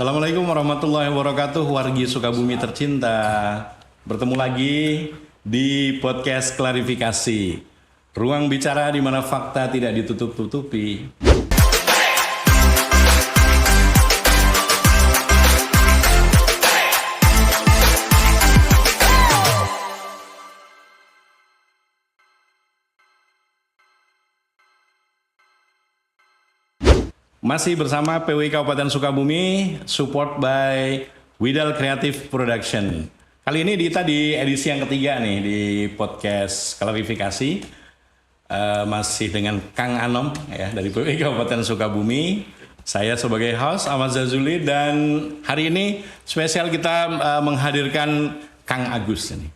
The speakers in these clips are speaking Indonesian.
Assalamualaikum warahmatullahi wabarakatuh, wargi Sukabumi tercinta. Bertemu lagi di podcast klarifikasi. Ruang bicara di mana fakta tidak ditutup-tutupi. Masih bersama PWI Kabupaten Sukabumi, support by Widal Creative Production. Kali ini kita di edisi yang ketiga nih di podcast klarifikasi. Masih dengan Kang Anom ya dari PWI Kabupaten Sukabumi. Saya sebagai host Ahmad Zazuli, dan hari ini spesial kita menghadirkan Kang Agus ini.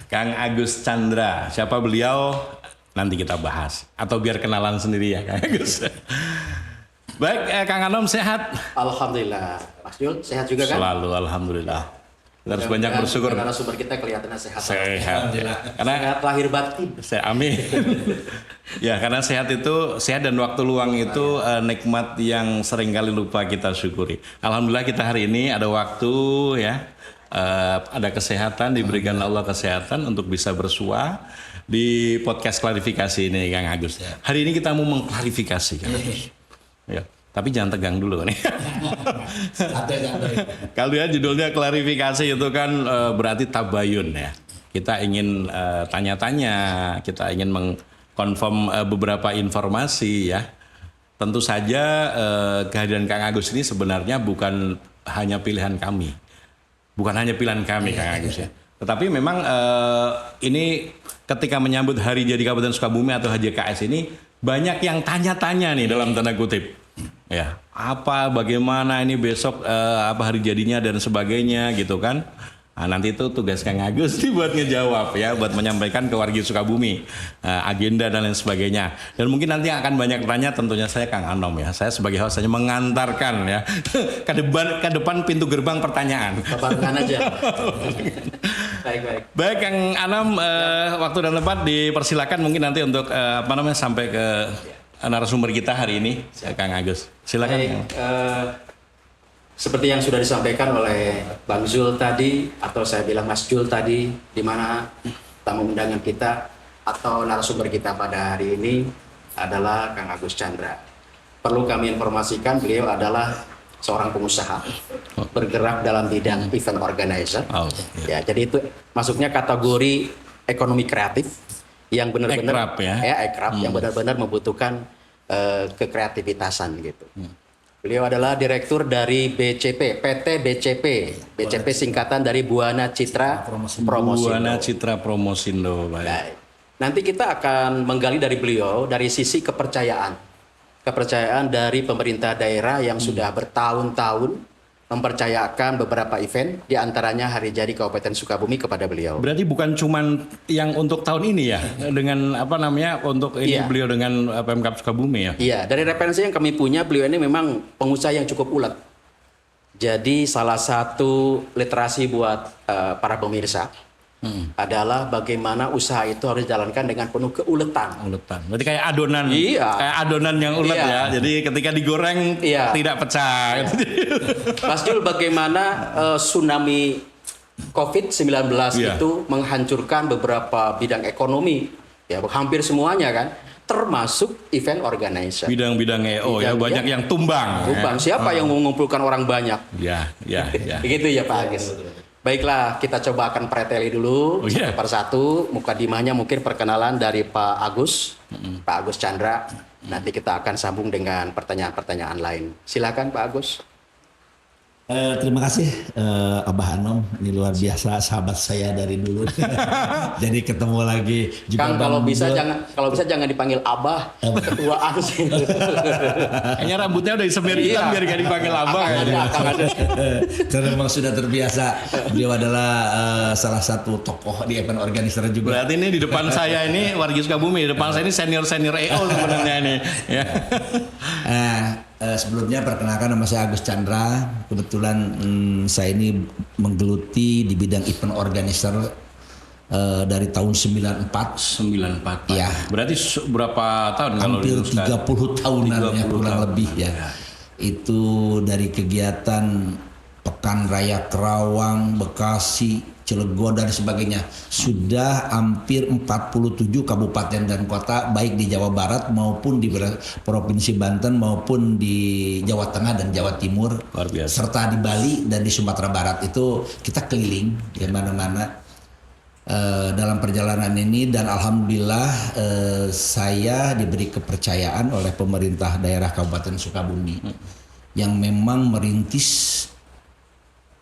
Kang Agus Chandra. Siapa beliau? Nanti kita bahas, atau biar kenalan sendiri ya Kang Agus. Baik, Kang Anom sehat? Alhamdulillah. Mas Jul sehat juga kan? Selalu, alhamdulillah. Kita harus banyak bersyukur. Karena sumber kita kelihatannya sehat. Sehat. Karena sehat lahir batin. Amin. Ya, karena sehat dan waktu luang itu nikmat yang seringkali lupa kita syukuri. Alhamdulillah kita hari ini ada waktu ya. Ada kesehatan, diberikan Allah kesehatan untuk bisa bersua di podcast klarifikasi ini Kang Agus. Hari ini kita mau mengklarifikasi Kang Agus. Ya, tapi jangan tegang dulu nih. Kalau ya judulnya klarifikasi itu kan berarti tabayun ya. Kita ingin tanya-tanya, kita ingin mengkonfirm beberapa informasi ya. Tentu saja kehadiran Kang Agus ini sebenarnya bukan hanya pilihan kami. Bukan hanya pilihan kami Kang Agus ya. Tetapi memang ini ketika menyambut Hari Jadi Kabupaten Sukabumi atau HJKS ini banyak yang tanya-tanya nih dalam tanda kutip. Ya, bagaimana ini besok apa hari jadinya dan sebagainya gitu kan. Nah, nanti itu tugas Kang Agus nih buat ngejawab ya, buat menyampaikan ke warga Sukabumi agenda dan lain sebagainya. Dan mungkin nanti akan banyak tanya, tentunya saya Kang Anom ya. Saya sebagai host hanya mengantarkan ya ke depan pintu gerbang pertanyaan. Kabarkan aja. Baik Kang Anom, waktu dan tempat dipersilakan mungkin nanti untuk sampai ke narasumber kita hari ini, Kang Agus. Silakan. Seperti yang sudah disampaikan oleh Bang Zul tadi, atau saya bilang Mas Jul tadi, di mana tamu undangan kita atau narasumber kita pada hari ini adalah Kang Agus Chandra. Perlu kami informasikan, beliau adalah seorang pengusaha bergerak dalam bidang event organizer. Ya, jadi itu masuknya kategori ekonomi kreatif yang benar-benar yang benar-benar membutuhkan kekreativitasan gitu. Beliau adalah direktur dari BCP, PT BCP. BCP singkatan dari Buana Citra Promosindo. Buana Citra Promosindo. Baik. Nanti kita akan menggali dari beliau dari sisi kepercayaan. Kepercayaan dari pemerintah daerah yang sudah bertahun-tahun mempercayakan beberapa event, diantaranya Hari Jadi Kabupaten Sukabumi kepada beliau. Berarti bukan cuman yang untuk tahun ini ya, dengan untuk ini beliau dengan Pemkab Sukabumi ya? Iya, dari referensi yang kami punya, beliau ini memang pengusaha yang cukup ulet. Jadi salah satu literasi buat para pemirsa adalah bagaimana usaha itu harus dijalankan dengan penuh keuletan. Berarti kayak adonan, kayak adonan yang ulet ya. Jadi ketika digoreng tidak pecah. Mas Jul, bagaimana tsunami COVID-19 itu menghancurkan beberapa bidang ekonomi, ya hampir semuanya kan, termasuk event organizer. Bidang-bidang banyak yang tumbang. Siapa yang mengumpulkan orang banyak? Ya. Begitu ya Pak Agus. Baiklah, kita coba akan preteli dulu satu persatu. Mukadimahnya mungkin perkenalan dari Pak Agus, Pak Agus Chandra. Nanti kita akan sambung dengan pertanyaan-pertanyaan lain. Silakan Pak Agus. Terima kasih Abah Anom, ini luar biasa sahabat saya dari dulu. Jadi ketemu lagi juga. Kang, kalau bisa jangan dipanggil Abah, ketuaan sih. Kayaknya rambutnya udah disemir hitam biar gak dipanggil Abah. Karena memang sudah terbiasa. Beliau adalah salah satu tokoh di event organizer juga. Berarti ini di depan saya ini warga Sukabumi, di depan saya ini senior EO sebenarnya ini. Ya. Sebelumnya perkenalkan, nama saya Agus Chandra. Kebetulan saya ini menggeluti di bidang event organizer dari tahun 94. Ya. Berarti berapa tahun? Hampir 30 tahunan ya, kurang lebih ya. itu dari kegiatan Pekan Raya Kerawang, Bekasi, Cilegon dan sebagainya, sudah hampir 47 kabupaten dan kota baik di Jawa Barat maupun di Provinsi Banten maupun di Jawa Tengah dan Jawa Timur, Luar biasa. serta di Bali dan di Sumatera Barat. Itu kita keliling di mana-mana dalam perjalanan ini, dan alhamdulillah saya diberi kepercayaan oleh pemerintah daerah Kabupaten Sukabumi yang memang merintis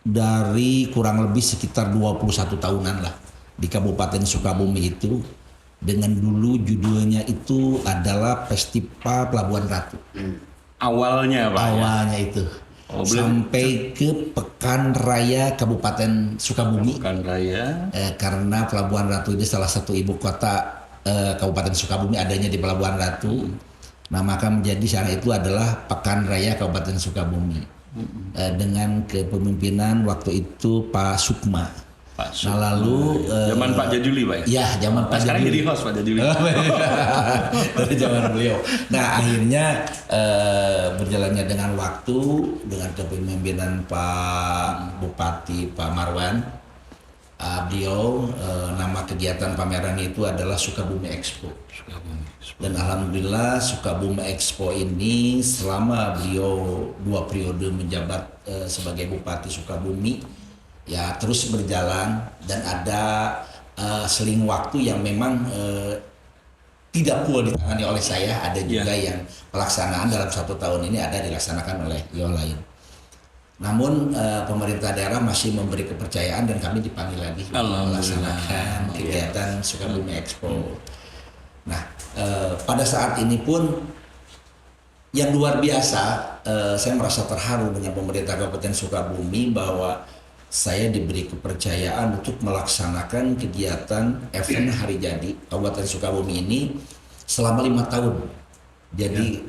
dari kurang lebih sekitar 21 tahunan lah di Kabupaten Sukabumi itu, dengan dulu judulnya itu adalah Festival Pelabuhan Ratu. Awalnya Pak. Awalnya itu sampai ke Pekan Raya Kabupaten Sukabumi. Pekan Raya. Karena Pelabuhan Ratu ini salah satu ibu kota Kabupaten Sukabumi, adanya di Pelabuhan Ratu. Nah, maka menjadi sana itu adalah Pekan Raya Kabupaten Sukabumi. Dengan kepemimpinan waktu itu Pak Sukma. Pak Nah, lalu zaman Pak Jajuli Pak. Ya, zaman Pak Sekarang Jajuli. jadi host Pak Jajuli. Dari zaman beliau. Nah, akhirnya berjalannya dengan waktu, dengan kepemimpinan Pak Bupati Pak Marwan, beliau nama kegiatan pameran itu adalah Sukabumi Expo. Dan alhamdulillah Sukabumi Expo ini selama beliau 2 periode menjabat sebagai Bupati Sukabumi ya terus berjalan, dan ada seling waktu yang memang tidak pula ditangani oleh saya, ada juga yang pelaksanaan dalam 1 tahun ini ada dilaksanakan oleh yang lain. Namun pemerintah daerah masih memberi kepercayaan dan kami dipanggil lagi melaksanakan kegiatan Sukabumi Expo. Nah, pada saat ini pun yang luar biasa, saya merasa terharu dengan pemerintah Kabupaten Sukabumi bahwa saya diberi kepercayaan untuk melaksanakan kegiatan event Hari Jadi Kabupaten Sukabumi ini selama 5 tahun. Jadi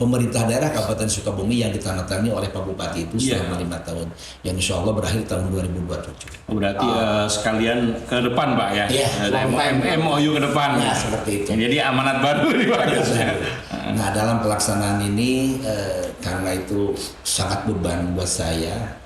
pemerintah daerah Kabupaten Sukabumi yang ditandatangani oleh Pak Bupati itu selama 5 tahun, yang insya Allah berakhir tahun 2027. Berarti sekalian ke depan Pak ya? MOU ke depan. Nah, seperti itu. Jadi amanat baru nih Pak. Nah, dalam pelaksanaan ini karena itu sangat beban buat saya,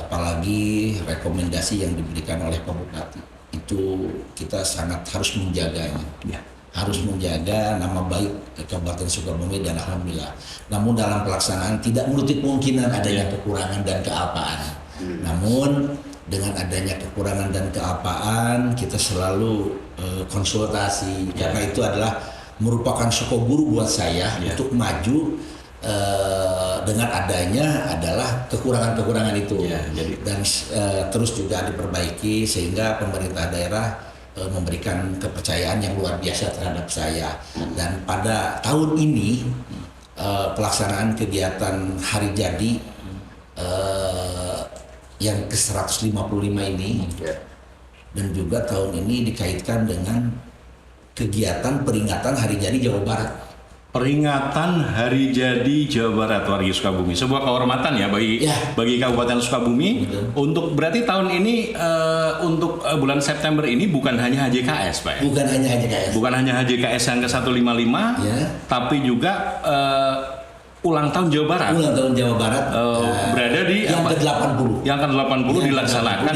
apalagi rekomendasi yang diberikan oleh Pak Bupati itu kita sangat harus menjaganya. Harus menjaga nama baik Kabupaten Sukabumi, dan alhamdulillah. Namun dalam pelaksanaan tidak menutup kemungkinan adanya kekurangan dan kealpaan. Namun dengan adanya kekurangan dan kealpaan kita selalu konsultasi, karena itu adalah merupakan sokoguru buat saya untuk maju dengan adanya adalah kekurangan-kekurangan itu, dan terus juga diperbaiki sehingga pemerintah daerah memberikan kepercayaan yang luar biasa terhadap saya. Dan pada tahun ini pelaksanaan kegiatan Hari Jadi yang ke-155 ini, dan juga tahun ini dikaitkan dengan kegiatan peringatan Hari Jadi Jawa Barat. Peringatan Hari Jadi Jawa Barat warga Sukabumi, sebuah kehormatan ya bagi Kabupaten Sukabumi. Untuk berarti tahun ini untuk bulan September ini bukan hanya HJKS Pak ya? Bukan hanya HJKS. Bukan hanya HJKS yang ke-155, tapi juga ulang tahun Jawa Barat. Ulang tahun Jawa Barat berada di yang ke-80. Yang ke-80 dilaksanakan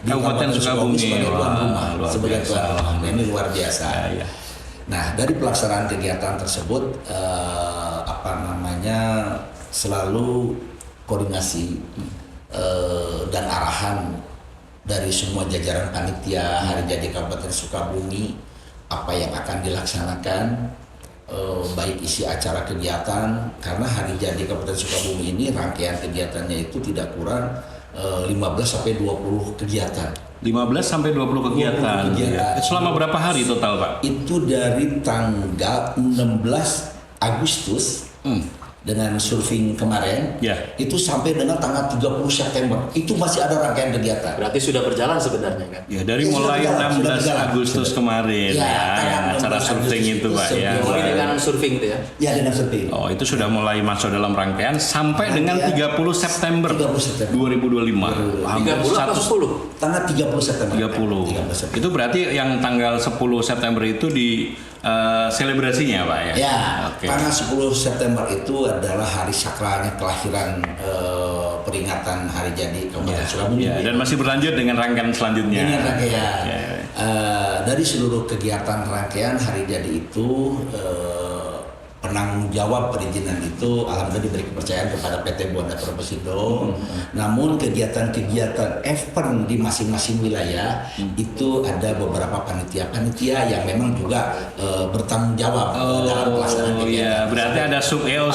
di Kabupaten Sukabumi sebagai tuan rumah. Sebagai tuan rumah. Ini luar biasa. Nah, dari pelaksanaan kegiatan tersebut selalu koordinasi dan arahan dari semua jajaran panitia Hari Jadi Kabupaten Sukabumi apa yang akan dilaksanakan, baik isi acara kegiatan, karena Hari Jadi Kabupaten Sukabumi ini rangkaian kegiatannya itu tidak kurang 15 sampai 20 kegiatan. 15 sampai 20 kegiatan. Selama berapa hari total, Pak? Itu dari tanggal 16 Agustus dengan surfing kemarin, itu sampai dengan tanggal 30 September. Itu masih ada rangkaian kegiatan. Berarti sudah berjalan sebenarnya kan? Ya, dari mulai 16 Agustus kemarin acara surfing itu, Pak ya. Dengan surfing itu ya? Ya, dengan surfing. Oh, itu sudah mulai masuk dalam rangkaian sampai dengan 30 September 2025. 30 atau 10? Tanggal 30 September. 30. Itu berarti yang tanggal 10 September itu di selebrasinya Pak ya? Ya, Oke. karena 10 September itu adalah hari sakralnya kelahiran peringatan hari jadi Kabupaten Sukabumi. Ya, dan masih berlanjut dengan rangkaian selanjutnya. Ini rangkaian. Ya. Dari seluruh kegiatan rangkaian hari jadi itu penanggung jawab perizinan itu alhamdulillah diberi kepercayaan kepada PT Buana Perpesindo. Namun kegiatan-kegiatan event di masing-masing wilayah itu ada beberapa panitia-panitia yang memang juga bertanggung jawab dalam pelaksanaan Oh kegiatan. iya, berarti ada sub-EO,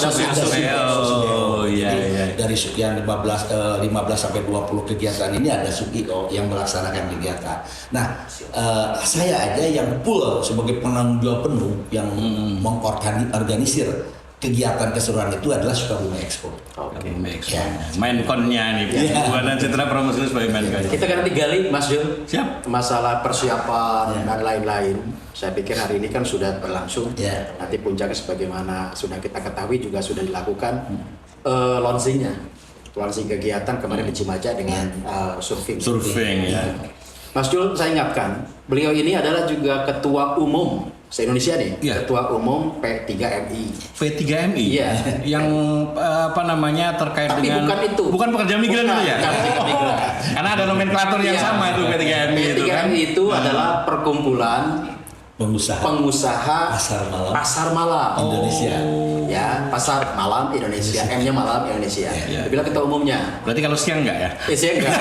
Oh iya, Jadi, iya. dari sekian 15 sampai 20 kegiatan ini ada sub-EO yang melaksanakan kegiatan. Nah, saya aja yang full sebagai penanggung jawab penuh yang mengorganisir kegiatan keseluruhan itu adalah Sukabumi Expo. Oke. Ya. Mainkonnya nih, Iya. Buana Citra Promosi sebagai mainkon. Kita kan digali Mas Jul. Siap. Masalah persiapan dan lain-lain. Saya pikir hari ini kan sudah berlangsung. Ya. Nanti puncaknya sebagaimana sudah kita ketahui juga sudah dilakukan launchingnya. Launching kegiatan kemarin di Cimaja dengan surfing. Surfing ya. Mas Jul, saya ingatkan, beliau ini adalah juga ketua umum se-Indonesia nih, Iya. ketua umum P3MI. P3MI Iya. yang apa namanya terkait Tapi dengan bukan itu. bukan pekerja migran Bukan, itu ya. bukan pekerja migran. Karena ada nomenklatur yang Iya. sama itu P3MI itu kan. P3MI itu adalah perkumpulan Pengusaha pasar pasar malam malam Indonesia. ya, pasar malam Indonesia, M-nya malam Indonesia. Iya. Dibilang ketua umumnya. Berarti kalau siang enggak ya? Saya enggak.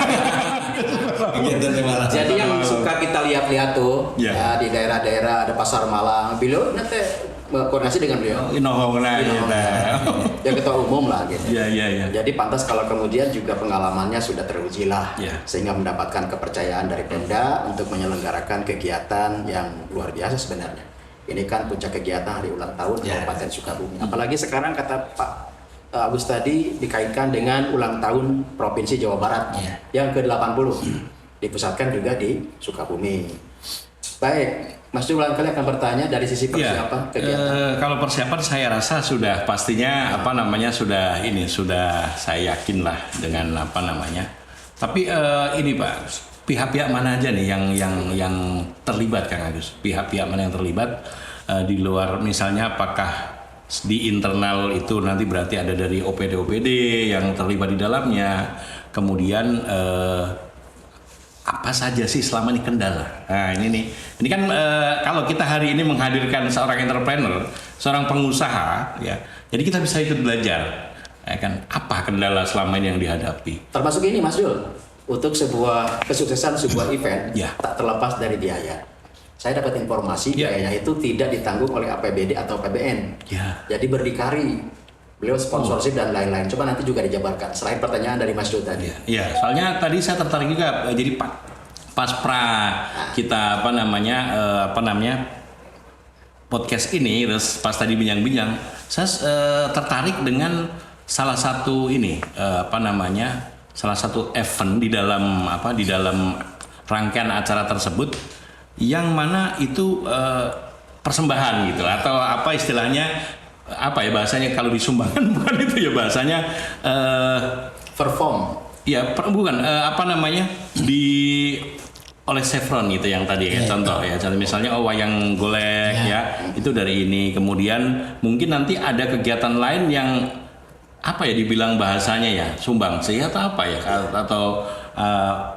Kegiatan malam. Jadi yang suka kita lihat-lihat tuh Iya. ya, di daerah-daerah ada pasar malam. Beliau nanti koordinasi dengan beliau. Inohongna gitu. Ya ketua umum lah gitu. Iya, iya, iya. Jadi pantas kalau kemudian juga pengalamannya sudah teruji lah, Iya. sehingga mendapatkan kepercayaan dari Pemda untuk menyelenggarakan kegiatan yang luar biasa sebenarnya. Ini kan puncak kegiatan hari ulang tahun Iya. Kabupaten Sukabumi. Apalagi sekarang kata Pak Agus tadi dikaitkan dengan ulang tahun Provinsi Jawa Barat Iya. yang ke-80, dipusatkan juga di Sukabumi. Baik, Mas Jul kali akan bertanya dari sisi Iya, persiapan kegiatan. kalau persiapan saya rasa sudah pastinya apa namanya sudah saya yakin lah dengan apa namanya. Tapi ini Pak, pihak-pihak mana aja nih yang terlibat Kang Agus? Pihak-pihak mana yang terlibat di luar misalnya apakah di internal itu nanti berarti ada dari OPD yang terlibat di dalamnya. Kemudian apa saja sih selama ini kendala? Nah ini kan kalau kita hari ini menghadirkan seorang entrepreneur, seorang pengusaha, ya, jadi kita bisa ikut belajar, ya kan? Apa kendala selama ini yang dihadapi? Termasuk ini Mas Jul, untuk sebuah kesuksesan sebuah event Ya. tak terlepas dari biaya. Saya dapat informasi Ya. biayanya itu tidak ditanggung oleh APBD atau APBN. Ya. Jadi berdikari. Beliau sponsorship dan lain-lain. Coba nanti juga dijabarkan. Selain pertanyaan dari Mas Jul tadi. Iya, soalnya tadi saya tertarik juga jadi pas kita apa namanya podcast ini terus pas tadi bincang-bincang saya tertarik dengan salah satu salah satu event di dalam rangkaian acara tersebut yang mana itu persembahan gitu atau apa istilahnya apa ya bahasanya kalau disumbangkan bukan itu ya bahasanya Perform. ya bukan oleh Chevron gitu yang tadi ya contoh misalnya wayang golek ya itu dari ini kemudian mungkin nanti ada kegiatan lain yang apa ya dibilang bahasanya ya sumbangsi atau apa ya atau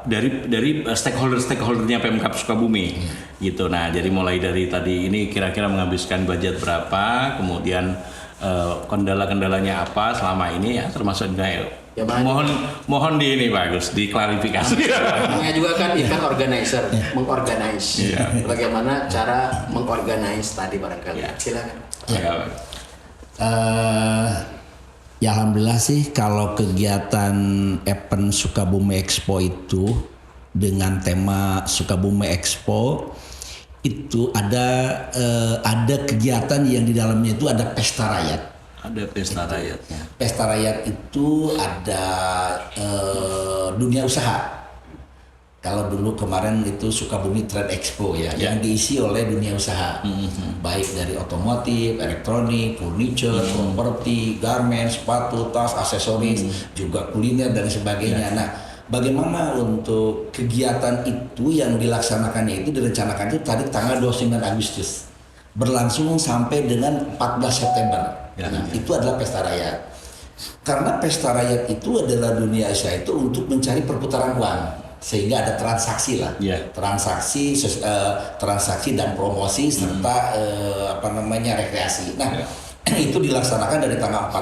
dari stakeholdernya Pemkab Sukabumi gitu. Nah jadi mulai dari tadi ini kira-kira menghabiskan budget berapa kemudian kendala-kendalanya apa selama ini ya termasuk juga Ya, mohon di ini bagus diklarifikasi. Namanya juga kan event organizer, mengorganize. Iya. Bagaimana cara mengorganize tadi barangkali. Silakan. Ya. Ya alhamdulillah sih kalau kegiatan event Sukabumi Expo itu dengan tema Sukabumi Expo itu ada kegiatan yang di dalamnya itu ada pesta rakyat. Ada pesta rakyatnya. Pesta rakyat itu ada dunia usaha. Kalau dulu kemarin itu Sukabumi Trade Expo ya, yang diisi oleh dunia usaha, baik dari otomotif, elektronik, furniture, properti, garment, sepatu, tas, aksesoris, juga kuliner dan sebagainya. Nah, bagaimana untuk kegiatan itu yang dilaksanakannya itu direncanakan itu tadi tanggal 29 Agustus. berlangsung sampai dengan 14 September. Ya, Nah, ya. itu adalah pesta rakyat. Karena pesta rakyat itu adalah dunia usaha itu untuk mencari perputaran uang, sehingga ada transaksi lah, Ya. transaksi dan promosi serta rekreasi. Nah, itu dilaksanakan dari tanggal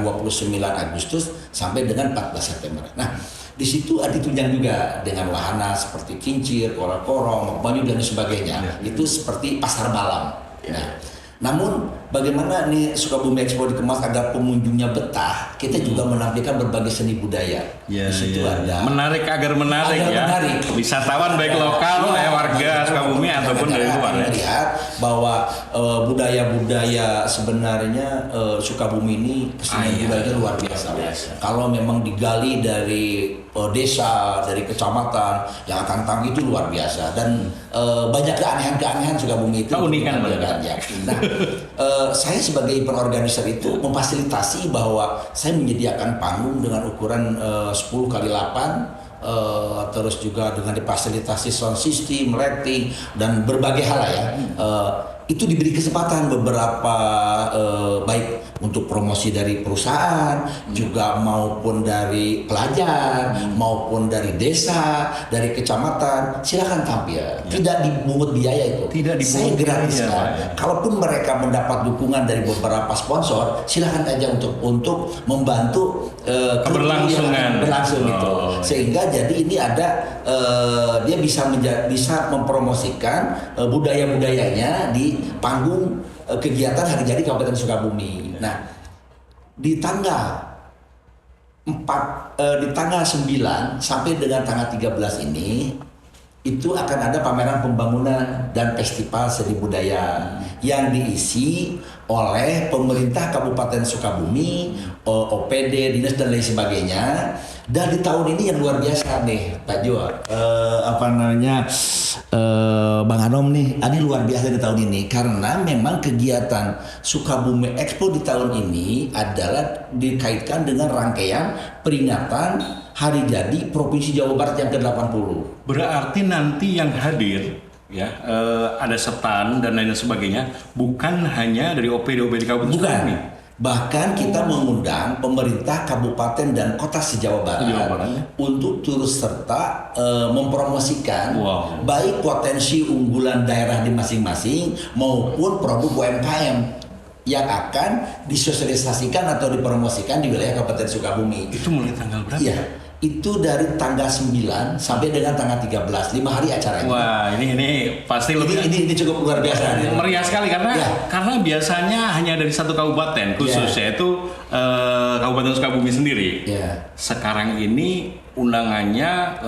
29 Agustus sampai dengan 14 September. Nah, di situ ada ditunjang juga dengan wahana seperti kincir, korong-korong, banyu dan sebagainya. Ya. Itu seperti pasar malam. Nah, namun bagaimana nih Sukabumi Expo dikemas agar pengunjungnya betah? Kita juga menampilkan berbagai seni budaya. Ya, Di situ ya, ya. ada Menarik agar menarik Agar ya. menarik. Wisatawan baik lokal, warga Sukabumi ataupun dari luar ya. melihat bahwa budaya-budaya sebenarnya Sukabumi ini kesenian Iya. budayanya luar biasa. Kalau memang digali dari desa, dari kecamatan yang akan tanggi itu luar biasa dan banyak keanehan-keanehan Sukabumi itu. Keunikan ya. Nah, saya sebagai penorganisir itu memfasilitasi bahwa saya menyediakan panggung dengan ukuran 10 kali 8, terus juga dengan difasilitasi sound system, lighting dan berbagai hal ya. Itu diberi kesempatan beberapa baik untuk promosi dari perusahaan, juga maupun dari pelajar, maupun dari desa, dari kecamatan, silakan tampil. Tidak dipungut biaya itu. Tidak dipungut Saya gratis biaya, kan. Pak, ya. Kalaupun mereka mendapat dukungan dari beberapa sponsor, silakan aja untuk membantu Keberlangsungan. berlangsung itu. Oh, Sehingga jadi ini ada dia bisa mempromosikan budaya-budayanya di panggung kegiatan hari jadi Kabupaten Sukabumi. Nah, di tanggal 9 sampai dengan tanggal 13 ini itu akan ada pameran pembangunan dan festival seni budaya yang diisi oleh pemerintah Kabupaten Sukabumi, OPD, dinas dan lain sebagainya. Dan di tahun ini yang luar biasa nih, Pak Jo, Bang Anom nih, ini luar biasa di tahun ini karena memang kegiatan Sukabumi Expo di tahun ini adalah dikaitkan dengan rangkaian peringatan Hari Jadi Provinsi Jawa Barat yang ke-80. Berarti nanti yang hadir ya ada stand dan lain sebagainya bukan hanya dari OPD Kabupaten Bukan. Sukabumi. Bahkan kita mengundang pemerintah kabupaten dan kota se-Jawa Barat, ya. untuk turut serta mempromosikan Wow. baik potensi unggulan daerah di masing-masing maupun produk UMKM yang akan disosialisasikan atau dipromosikan di wilayah Kabupaten Sukabumi. Itu mulai tanggal berapa? Iya, itu dari tanggal 9 sampai dengan tanggal 13, 5 hari acaranya. Wah, ini pasti lebih Ini cukup luar biasa. meriah sekali karena Ya. biasanya hanya dari satu kabupaten khusus yaitu Kabupaten Sukabumi sendiri. Ya. Sekarang ini undangannya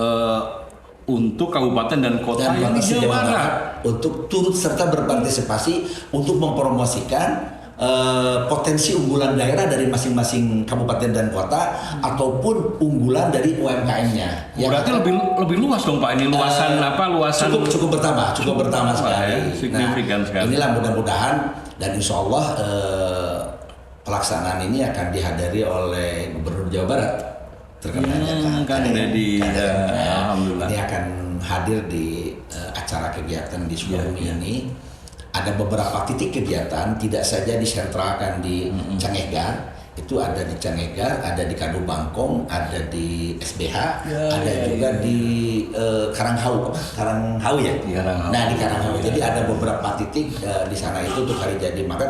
untuk kabupaten dan kota Dan yang di Provinsi Jawa Barat. untuk turut serta berpartisipasi untuk mempromosikan potensi unggulan daerah dari masing-masing kabupaten dan kota ataupun unggulan dari UMKM-nya. Berarti lebih luas dong Pak, ini luasan luasan cukup bertambah sekali. Ya, signifikan sekali. Inilah mudah-mudahan dan insya Allah pelaksanaan ini akan dihadiri oleh Gubernur Jawa Barat terkenalnya Kang Deddy. Alhamdulillah. Ini akan hadir di acara kegiatan di Sukabumi ini. Ada beberapa titik kegiatan, tidak saja disentralkan di Canghegar, itu ada di Canghegar, ada di Kadu Bangkong, ada di SBH, ada juga di Karanghau ya. Di Karanghau. Nah di Karanghau, jadi ada beberapa titik di sana itu untuk hari jadi. Maka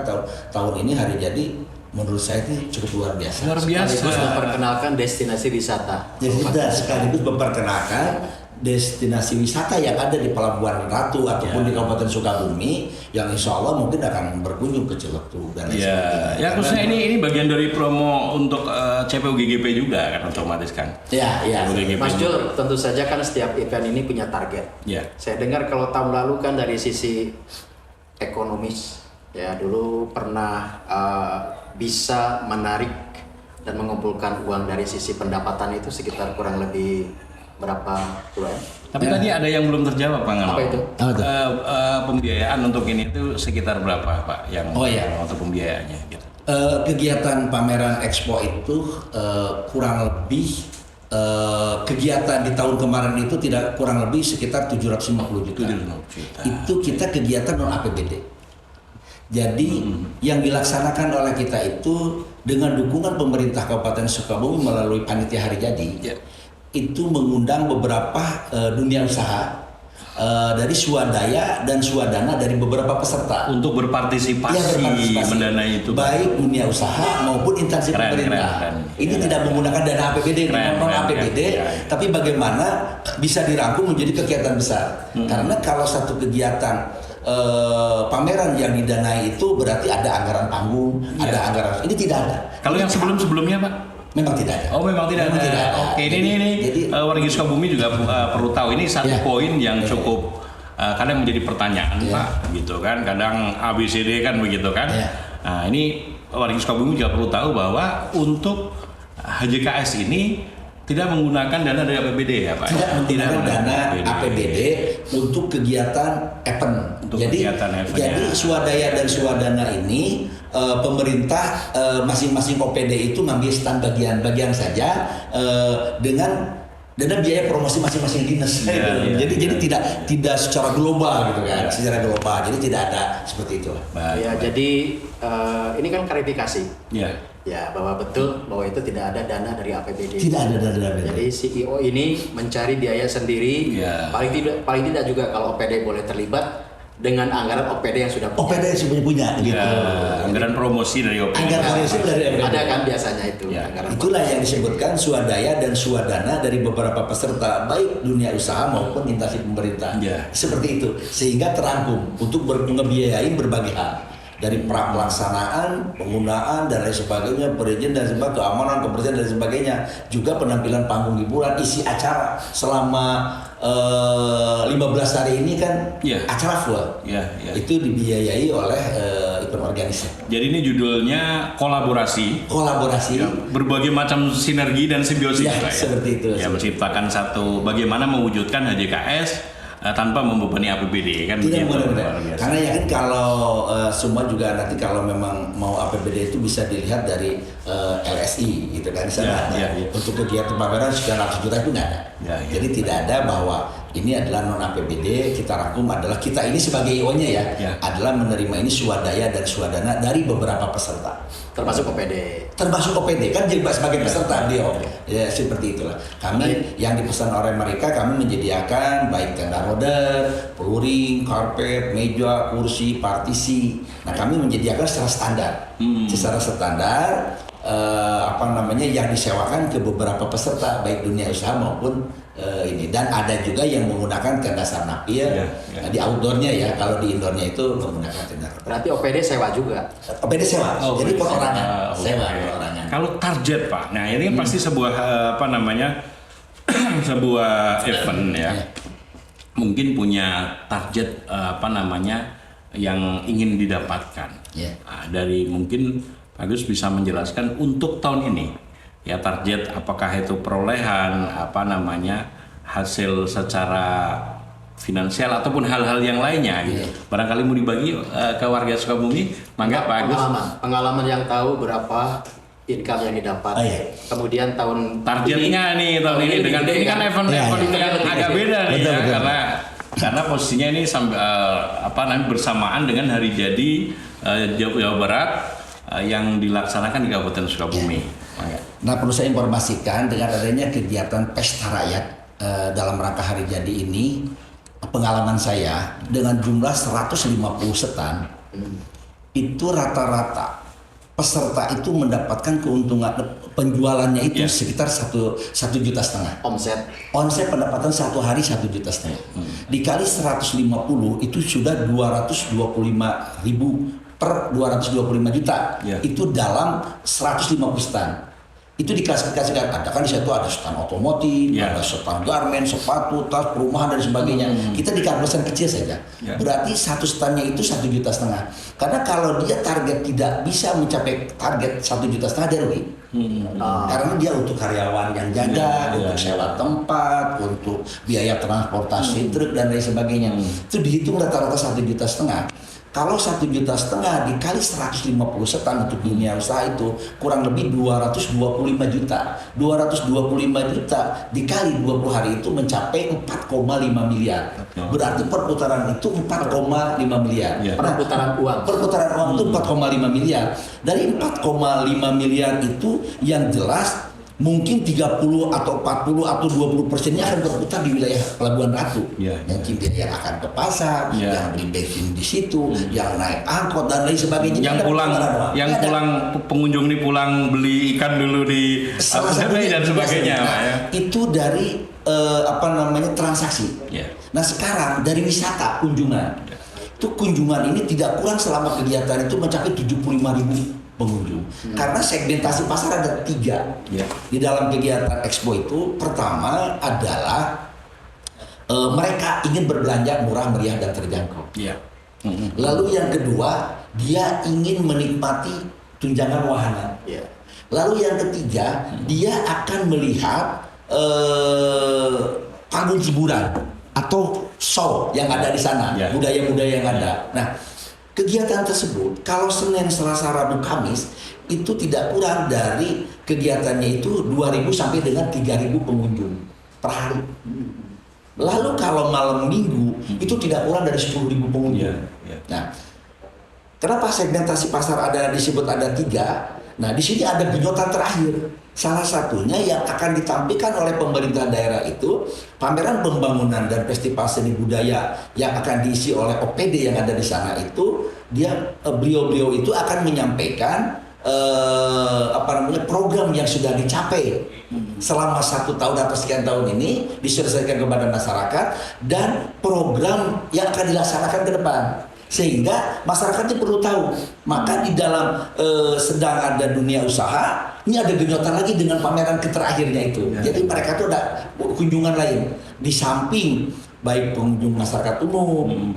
tahun ini hari jadi menurut saya itu cukup luar biasa. Luar biasa. Sekaligus memperkenalkan destinasi wisata. Jadi kita sekaligus memperkenalkan destinasi wisata yang ada di Pelabuhan Ratu ataupun di Kabupaten Sukabumi yang insya Allah mungkin akan berkunjung ke Ciletu dan lain sebagainya. Ya khususnya ini bagian dari promo untuk CPU GGP juga kan otomatis kan. Ya. CPU GGP Mas juga. Jul, tentu saja kan setiap event ini punya target. Ya. Saya dengar kalau tahun lalu kan dari sisi ekonomis, ya dulu pernah bisa menarik dan mengumpulkan uang dari sisi pendapatan itu sekitar kurang lebih berapa tuan? Tapi tadi ada yang belum terjawab Pak Ngano. Apa itu? Apa itu? Pembiayaan untuk ini itu sekitar berapa Pak yang Oh, iya. untuk pembiayaannya gitu. Kegiatan pameran Expo itu kurang lebih kegiatan di tahun kemarin itu tidak kurang lebih sekitar 750 juta. Itu kita kegiatan non APBD. Jadi yang dilaksanakan oleh kita itu dengan dukungan pemerintah Kabupaten Sukabumi melalui panitia hari jadi, itu mengundang beberapa dunia usaha dari swadaya dan swadana dari beberapa peserta Untuk berpartisipasi, mendanai itu. baik dunia usaha maupun instansi pemerintah. keren. Ini tidak menggunakan dana APBD, non APBD, tapi bagaimana bisa dirangkum menjadi kegiatan besar. Karena kalau satu kegiatan pameran yang didanai itu berarti ada anggaran panggung, ada anggaran. Ini tidak ada. Kalau yang sebelum-sebelumnya, Pak? Memang tidak ada. Oh, memang tidak ada. Oke, ini warga Sukabumi juga perlu tahu. Ini satu poin yang cukup kadang menjadi pertanyaan, Pak, gitu kan. Kadang ABCD kan begitu kan. Nah, ini warga Sukabumi juga perlu tahu bahwa untuk HJKS ini tidak menggunakan dana dari APBD ya, Pak? Tidak menggunakan dana APBD untuk kegiatan event. Jadi swadaya dan swadana ini pemerintah masing-masing OPD itu ngambil stand bagian-bagian saja dengan dana biaya promosi masing-masing dinas. Jadi tidak secara global gitu kan, secara global. Jadi tidak ada seperti itu. Ya, jadi ini kan klarifikasi. Ya, bahwa betul bahwa itu tidak ada dana dari APBD. Tidak ada dana APBD. Jadi CEO ini mencari biaya sendiri. Paling tidak juga kalau OPD boleh terlibat dengan anggaran OPD yang sudah punya. OPD yang sudah punya gitu. Anggaran promosi dari OPD. Anggaran promosi dari OPD. Ada kan biasanya itu. Itulah yang disebutkan swadaya dan swadana dari beberapa peserta baik dunia usaha maupun instansi pemerintah. Seperti itu. Sehingga terangkum untuk ngebiayain berbagai hal. Dari pelaksanaan, penggunaan dan lain sebagainya, perizinan dan sebagainya, keamanan, kebersihan dan sebagainya, juga penampilan panggung hiburan, isi acara selama 15 hari ini kan acara full. Itu dibiayai oleh event organizer. Jadi ini judulnya kolaborasi. Berbagai macam sinergi dan simbiosis. Seperti itu. Menciptakan satu bagaimana mewujudkan HJKS tanpa membebani APBD kan begitu. Karena yakin kalau semua juga nanti kalau memang mau APBD itu bisa dilihat dari LSI gitu kan. Untuk kegiatan pameran sekitar 100 juta itu nggak ada. Jadi tidak ada bahwa ini adalah non APBD, kita rangkum adalah kita ini sebagai IO-nya adalah menerima ini swadaya dan swadana dari beberapa peserta. Termasuk OPD. Termasuk OPD kan jadi sebagai peserta dia. Ya seperti itulah. Kami yang dipesan oleh mereka kami menyediakan baik tenda roda, peluring, karpet, meja, kursi, partisi. Nah kami menyediakan secara standar. Secara standar yang disewakan ke beberapa peserta baik dunia usaha maupun ini, dan ada juga yang menggunakan tenda sarnapil di outdoornya ya. Kalau di indoornya itu menggunakan tenda. Berarti OPD sewa juga. OPD sewa. Jadi perorangan. Perorangan. Kalau target, Pak. Nah, ini pasti sebuah sebuah event ya. Mungkin punya target yang ingin didapatkan. Dari mungkin Agus bisa menjelaskan untuk tahun ini. Ya target apakah itu perolehan hasil secara finansial ataupun hal-hal yang lainnya gitu. Barangkali mau dibagi ke warga Sukabumi, mangga Pak Agus. Pengalaman yang tahu berapa income yang didapat. Kemudian targetnya tahun ini dengan ini kan event-event yang agak beda nih karena posisinya ini bersamaan dengan hari jadi Jawa Barat yang dilaksanakan di Kabupaten Sukabumi. Nah, perlu saya informasikan dengan adanya kegiatan pesta rakyat dalam rangka hari jadi ini, pengalaman saya dengan jumlah 150 stand, itu rata-rata peserta itu mendapatkan keuntungan penjualannya itu sekitar 1,5 juta. Omset pendapatan satu hari 1,5 juta. Dikali 150 itu sudah 225.000 per 225 juta. Itu dalam 150 stand. Itu diklasifikasikan, ada kan di situ ada stand otomotif, ada stand garmen, sepatu, tas, perumahan dan sebagainya. Kita dikalkulasikan kecil saja. Berarti satu standnya itu 1,5 juta. Karena kalau dia target tidak bisa mencapai target 1,5 juta dia rugi. Karena dia untuk karyawan yang jaga, untuk sewa tempat, untuk biaya transportasi truk dan lain sebagainya. Itu dihitung rata-rata 1,5 juta. Kalau 1,5 juta dikali 150 setan untuk dunia usaha itu kurang lebih 225 juta. 225 juta dikali 20 hari itu mencapai 4,5 miliar. Berarti perputaran itu 4,5 miliar. Ya. Perputaran uang. Perputaran uang itu 4,5 miliar. Dari 4,5 miliar itu yang jelas mungkin 30 atau 40 atau 20%-nya akan berputar di wilayah Pelabuhan Ratu. Ya, ya. Mungkin dia yang akan ke pasar, Ya. yang beli bensin di situ, yang naik angkot dan lain sebagainya. Yang Ada pulang, perputaran uang. yang Ada. pulang pengunjung ini pulang beli ikan dulu di Salah Abu Dhabi satunya dan sebagainya, nah, Pak, ya. itu dari transaksi. Ya. Nah sekarang dari wisata kunjungan, itu kunjungan ini tidak kurang selama kegiatan itu mencapai 75.000 pengunjung. Karena segmentasi pasar ada 3 Ya. di dalam kegiatan Expo itu. Pertama adalah mereka ingin berbelanja murah, meriah dan terjangkau. Ya. Lalu yang kedua, dia ingin menikmati tunjangan wahana. Ya. Lalu yang ketiga, dia akan melihat panggung hiburan atau show yang ada di sana, Ya. budaya-budaya yang ada. Nah, kegiatan tersebut kalau Senin, Selasa, Rabu, Kamis itu tidak kurang dari kegiatannya itu 2.000 sampai dengan 3.000 pengunjung per hari. Lalu kalau malam Minggu itu tidak kurang dari 10.000 pengunjung. Ya. Nah, kenapa segmentasi pasar disebut ada 3? Nah, di sini ada genyotan terakhir. Salah satunya yang akan ditampilkan oleh pemerintah daerah itu pameran pembangunan dan festival seni budaya yang akan diisi oleh OPD yang ada di sana itu. Beliau-beliau itu akan menyampaikan program yang sudah dicapai selama 1 tahun atau sekian tahun ini diselesaikan kepada masyarakat dan program yang akan dilaksanakan ke depan. Sehingga masyarakat itu perlu tahu. Maka di dalam sedang ada dunia usaha, ini ada genyotan lagi dengan pameran terakhirnya itu. Ya. Jadi mereka tuh ada kunjungan lain di samping baik pengunjung masyarakat umum,